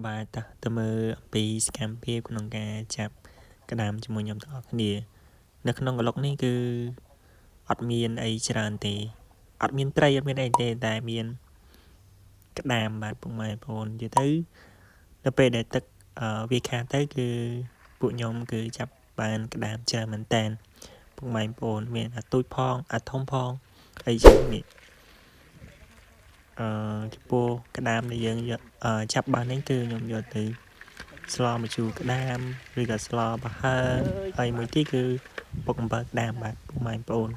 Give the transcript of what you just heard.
បាទតើមើលពីសកម្មភាពក្នុងការចាប់ក្តាមជាមួយខ្ញុំទាំងអស់គ្នានៅក្នុងក្លុកនេះគឺអត់មានអីច្រើនទេអត់មានត្រីអត់មានអីទេតែមានក្តាមបាទពុកម៉ែបងប្អូននិយាយទៅនៅពេលដែលទឹកវាខាតទៅគឺពួកខ្ញុំគឺចាប់បានក្តាមច្រើនមែនតើពុកម៉ែបងប្អូនមានអាទូចផងអាធំផងអីចឹងនេះចំពោះក្តាមដែលយើងយកចាប់បាននេះគឺខ្ញុំយកទៅស្លម្ជូរក្តាមឬក៏ស្លប្រហើរហើយមួយទៀតគឺពុកអំបិលក្តាមបាទពុកម៉ែបងប្អូន